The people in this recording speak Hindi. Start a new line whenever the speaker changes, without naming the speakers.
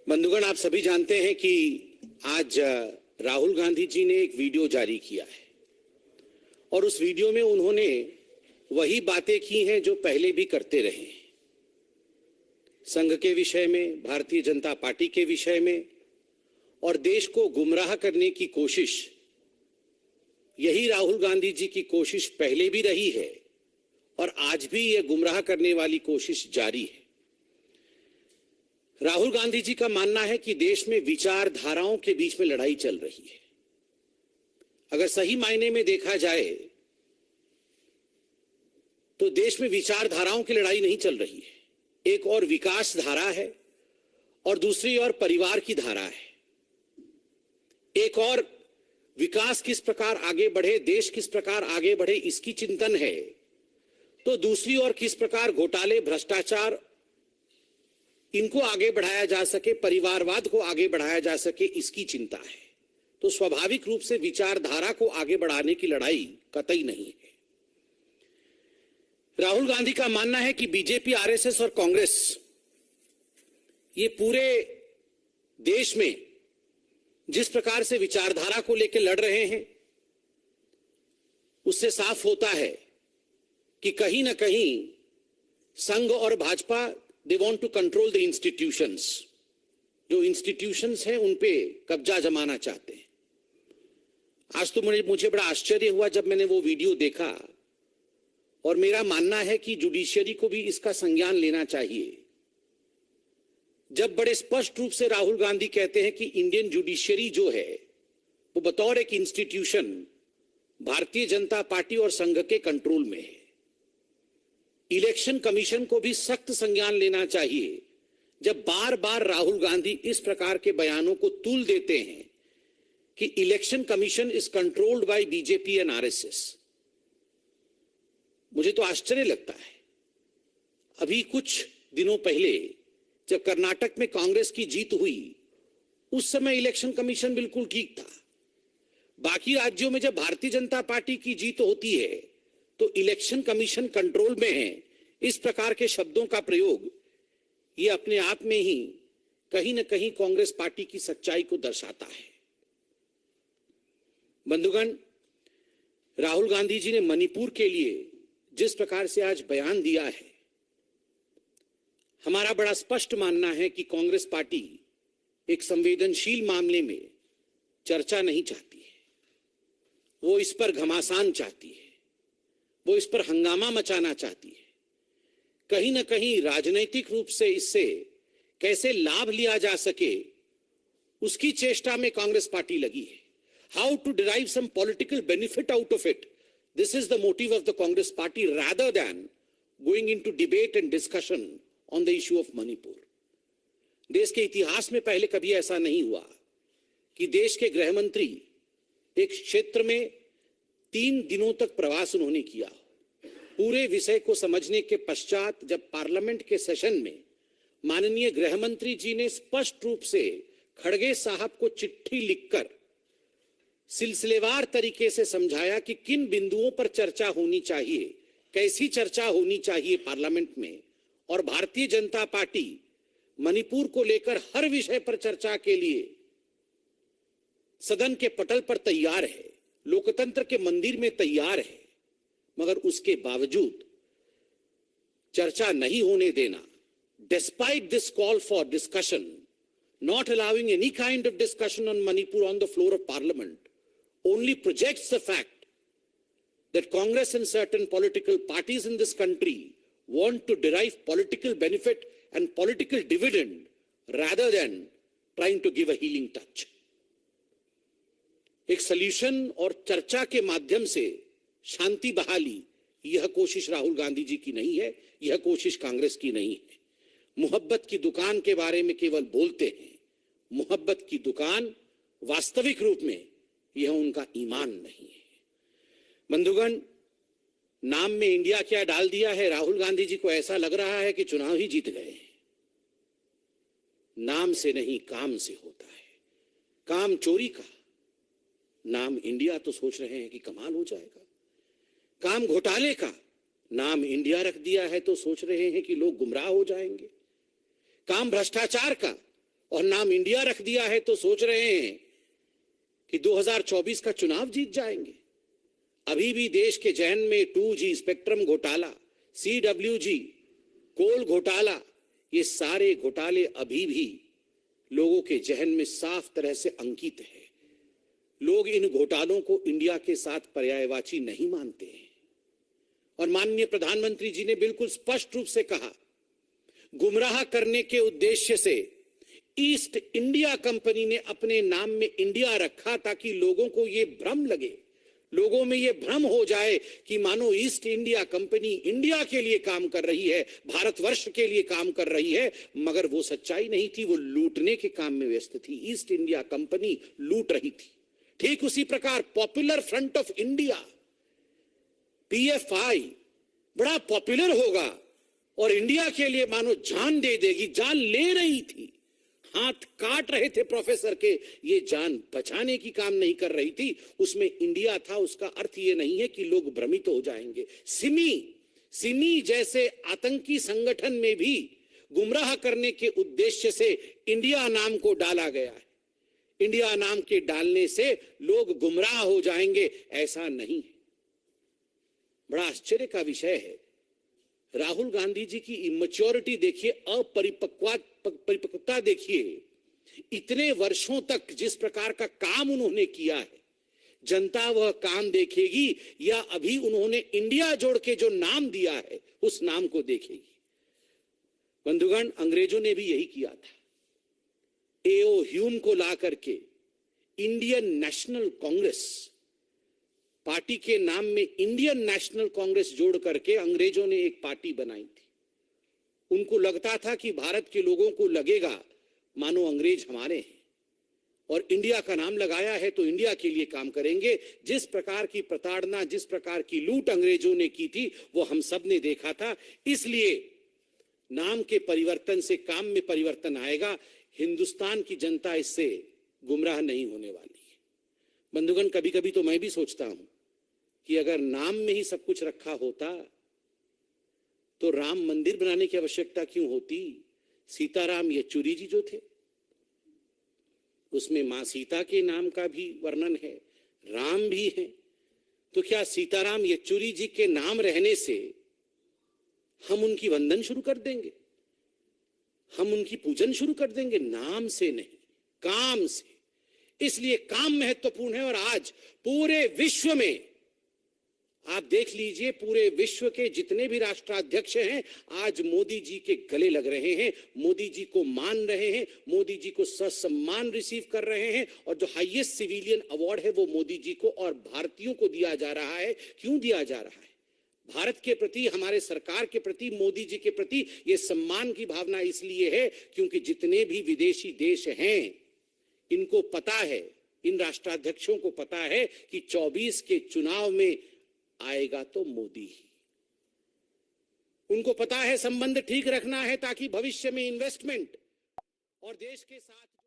बंधुगण, आप सभी जानते हैं कि आज राहुल गांधी जी ने एक वीडियो जारी किया है और उस वीडियो में उन्होंने वही बातें की हैं जो पहले भी करते रहे हैं। संघ के विषय में, भारतीय जनता पार्टी के विषय में और देश को गुमराह करने की कोशिश, यही राहुल गांधी जी की कोशिश पहले भी रही है और आज भी यह गुमराह करने वाली कोशिश जारी है। राहुल गांधी जी का मानना है कि देश में विचारधाराओं के बीच में लड़ाई चल रही है। अगर सही मायने में देखा जाए तो देश में विचारधाराओं की लड़ाई नहीं चल रही है। एक और विकास धारा है और दूसरी ओर परिवार की धारा है। एक और विकास किस प्रकार आगे बढ़े, देश किस प्रकार आगे बढ़े, इसकी चिंतन है, तो दूसरी ओर किस प्रकार घोटाले, भ्रष्टाचार, इनको आगे बढ़ाया जा सके, परिवारवाद को आगे बढ़ाया जा सके, इसकी चिंता है। तो स्वाभाविक रूप से विचारधारा को आगे बढ़ाने की लड़ाई कतई नहीं है। राहुल गांधी का मानना है कि बीजेपी, आरएसएस और कांग्रेस ये पूरे देश में जिस प्रकार से विचारधारा को लेकर लड़ रहे हैं, उससे साफ होता है कि कहीं ना कहीं संघ और Bhajpa they want to control the institutions. जो इंस्टीट्यूशंस हैं उन पे कब्जा जमाना चाहते हैं। आज तो मुझे बड़ा आश्चर्य हुआ जब मैंने वो वीडियो देखा और मेरा मानना है कि जुडिशियरी को भी इसका संज्ञान लेना चाहिए। जब बड़े स्पष्ट रूप से राहुल गांधी कहते हैं कि इंडियन जुडिशियरी जो है वो बतौर एक इंस्टीट्यूशन भारतीय जनता पार्टी और संघ के कंट्रोल में है। इलेक्शन कमीशन को भी सख्त संज्ञान लेना चाहिए जब बार बार राहुल गांधी इस प्रकार के बयानों को तूल देते हैं कि election commission is controlled by BJP and RSS. मुझे तो आश्चर्य लगता है। अभी कुछ दिनों पहले जब कर्नाटक में कांग्रेस की जीत हुई, उस समय इलेक्शन कमीशन बिल्कुल ठीक था। बाकी राज्यों में जब भारतीय जनता पार्टी की जीत होती है तो इलेक्शन कमीशन कंट्रोल में है, इस प्रकार के शब्दों का प्रयोग ये अपने आप में ही कहीं ना कहीं कांग्रेस पार्टी की सच्चाई को दर्शाता है। बंधुगण, राहुल गांधी जी ने मणिपुर के लिए जिस प्रकार से आज बयान दिया है, हमारा बड़ा स्पष्ट मानना है कि कांग्रेस पार्टी एक संवेदनशील मामले में चर्चा नहीं चाहती है। वो इस पर घमासान चाहती है, वो इस पर हंगामा मचाना चाहती है। कहीं ना कहीं राजनीतिक रूप से इससे कैसे लाभ लिया जा सके, उसकी चेष्टा में कांग्रेस पार्टी लगी है। How to derive some political benefit out of it, this is the motive of the Congress party rather than going into debate and discussion on the issue of Manipur. देश के इतिहास में पहले कभी ऐसा नहीं हुआ कि देश के गृह मंत्री एक क्षेत्र में 3 दिनों तक प्रवास उन्होंने किया। पूरे विषय को समझने के पश्चात जब पार्लियामेंट के सेशन में माननीय गृह मंत्री जी ने स्पष्ट रूप से खड़गे साहब को चिट्ठी लिखकर सिलसिलेवार तरीके से समझाया कि किन बिंदुओं पर चर्चा होनी चाहिए, कैसी चर्चा होनी चाहिए पार्लियामेंट में, और भारतीय जनता पार्टी मणिपुर को लेकर हर विषय पर चर्चा के लिए सदन के पटल पर तैयार है, लोकतंत्र के मंदिर में तैयार है, मगर उसके बावजूद चर्चा नहीं होने देना, despite this call for discussion, not allowing any kind of discussion on Manipur on the floor of parliament, only projects the fact that Congress and certain political parties in this country want to derive political benefit and political dividend rather than trying to give a healing touch. एक सॉल्यूशन और चर्चा के माध्यम से शांति बहाली, यह कोशिश राहुल गांधी जी की नहीं है, यह कोशिश कांग्रेस की नहीं है। मोहब्बत की दुकान के बारे में केवल बोलते हैं, मोहब्बत की दुकान वास्तविक रूप में यह उनका ईमान नहीं है। बंधुगण, नाम में इंडिया क्या डाल दिया है, राहुल गांधी जी को ऐसा लग रहा है कि चुनाव ही जीत गए। नाम से नहीं, काम से होता है। काम चोरी का, नाम इंडिया तो सोच रहे हैं कि कमाल हो जाएगा। काम घोटाले का, नाम इंडिया रख दिया है तो सोच रहे हैं कि लोग गुमराह हो जाएंगे। काम भ्रष्टाचार का, और नाम इंडिया रख दिया है तो सोच रहे हैं कि 2024 का चुनाव जीत जाएंगे। अभी भी देश के जहन में 2G स्पेक्ट्रम घोटाला, CWG, कोल घोटाला, ये सारे घोटाले अभी भी लोगों के जहन में साफ तरह से अंकित है। लोग इन घोटालों को इंडिया के साथ पर्यायवाची नहीं मानते हैं। और माननीय प्रधानमंत्री जी ने बिल्कुल स्पष्ट रूप से कहा, गुमराह करने के उद्देश्य से ईस्ट इंडिया कंपनी ने अपने नाम में इंडिया रखा ताकि लोगों को यह भ्रम लगे, लोगों में यह भ्रम हो जाए कि मानो ईस्ट इंडिया कंपनी इंडिया के लिए काम कर रही है, भारतवर्ष के लिए काम कर रही है, मगर वो सच्चाई नहीं थी। वो लूटने के काम में व्यस्त थी। ईस्ट इंडिया कंपनी लूट रही थी। ठीक उसी प्रकार popular front of India, PFI, बड़ा पॉपुलर होगा और इंडिया के लिए मानो जान दे देगी, जान ले रही थी, हाथ काट रहे थे प्रोफेसर के, ये जान बचाने की काम नहीं कर रही थी। उसमें इंडिया था। उसका अर्थ ये नहीं है कि लोग भ्रमित हो जाएंगे। सिमी जैसे आतंकी संगठन में भी गुमराह करने के उद्देश्य से इंडिया नाम को डाला गया है। इंडिया नाम के डालने से लोग गुमराह हो जाएंगे, ऐसा नहीं है। बड़ा आश्चर्य का विषय है, राहुल गांधी जी की इमेच्योरिटी देखिए, अपरिपक्वता देखिए। इतने वर्षों तक जिस प्रकार का काम उन्होंने किया है, जनता वह काम देखेगी या अभी उन्होंने इंडिया जोड़ के जो नाम दिया है उस नाम को देखेगी? बंधुगण, अंग्रेजों ने भी यही किया था। A.O. ह्यूम को ला करके इंडियन नेशनल कांग्रेस, पार्टी के नाम में इंडियन नेशनल कांग्रेस जोड़ करके अंग्रेजों ने एक पार्टी बनाई थी। उनको लगता था कि भारत के लोगों को लगेगा मानो अंग्रेज हमारे हैं, और इंडिया का नाम लगाया है तो इंडिया के लिए काम करेंगे। जिस प्रकार की प्रताड़ना, जिस प्रकार की लूट अंग्रेजों ने की थी वो हम सब ने देखा था। इसलिए नाम के परिवर्तन से काम में परिवर्तन आएगा। हिंदुस्तान की जनता इससे गुमराह नहीं होने वाली है। बंधुगण, कभी कभी तो मैं भी सोचता हूं कि अगर नाम में ही सब कुछ रखा होता तो राम मंदिर बनाने की आवश्यकता क्यों होती? सीताराम येचुरी जी जो थे, उसमें मां सीता के नाम का भी वर्णन है, राम भी है। तो क्या सीताराम येचुरी जी के नाम रहने से हम उनकी वंदन शुरू कर देंगे, हम उनकी पूजन शुरू कर देंगे? नाम से नहीं, काम से। इसलिए काम महत्वपूर्ण है। और आज पूरे विश्व में आप देख लीजिए, पूरे विश्व के जितने भी राष्ट्राध्यक्ष हैं आज मोदी जी के गले लग रहे हैं, मोदी जी को मान रहे हैं, मोदी जी को ससम्मान रिसीव कर रहे हैं। और जो हाईएस्ट सिविलियन अवार्ड है वो मोदी जी को और भारतीयों को दिया जा रहा है। क्यों दिया जा रहा है? भारत के प्रति, हमारे सरकार के प्रति, मोदी जी के प्रति ये सम्मान की भावना इसलिए है क्योंकि जितने भी विदेशी देश हैं इनको पता है, इन राष्ट्राध्यक्षों को पता है कि 24 के चुनाव में आएगा तो मोदी ही। उनको पता है संबंध ठीक रखना है ताकि भविष्य में इन्वेस्टमेंट और देश के साथ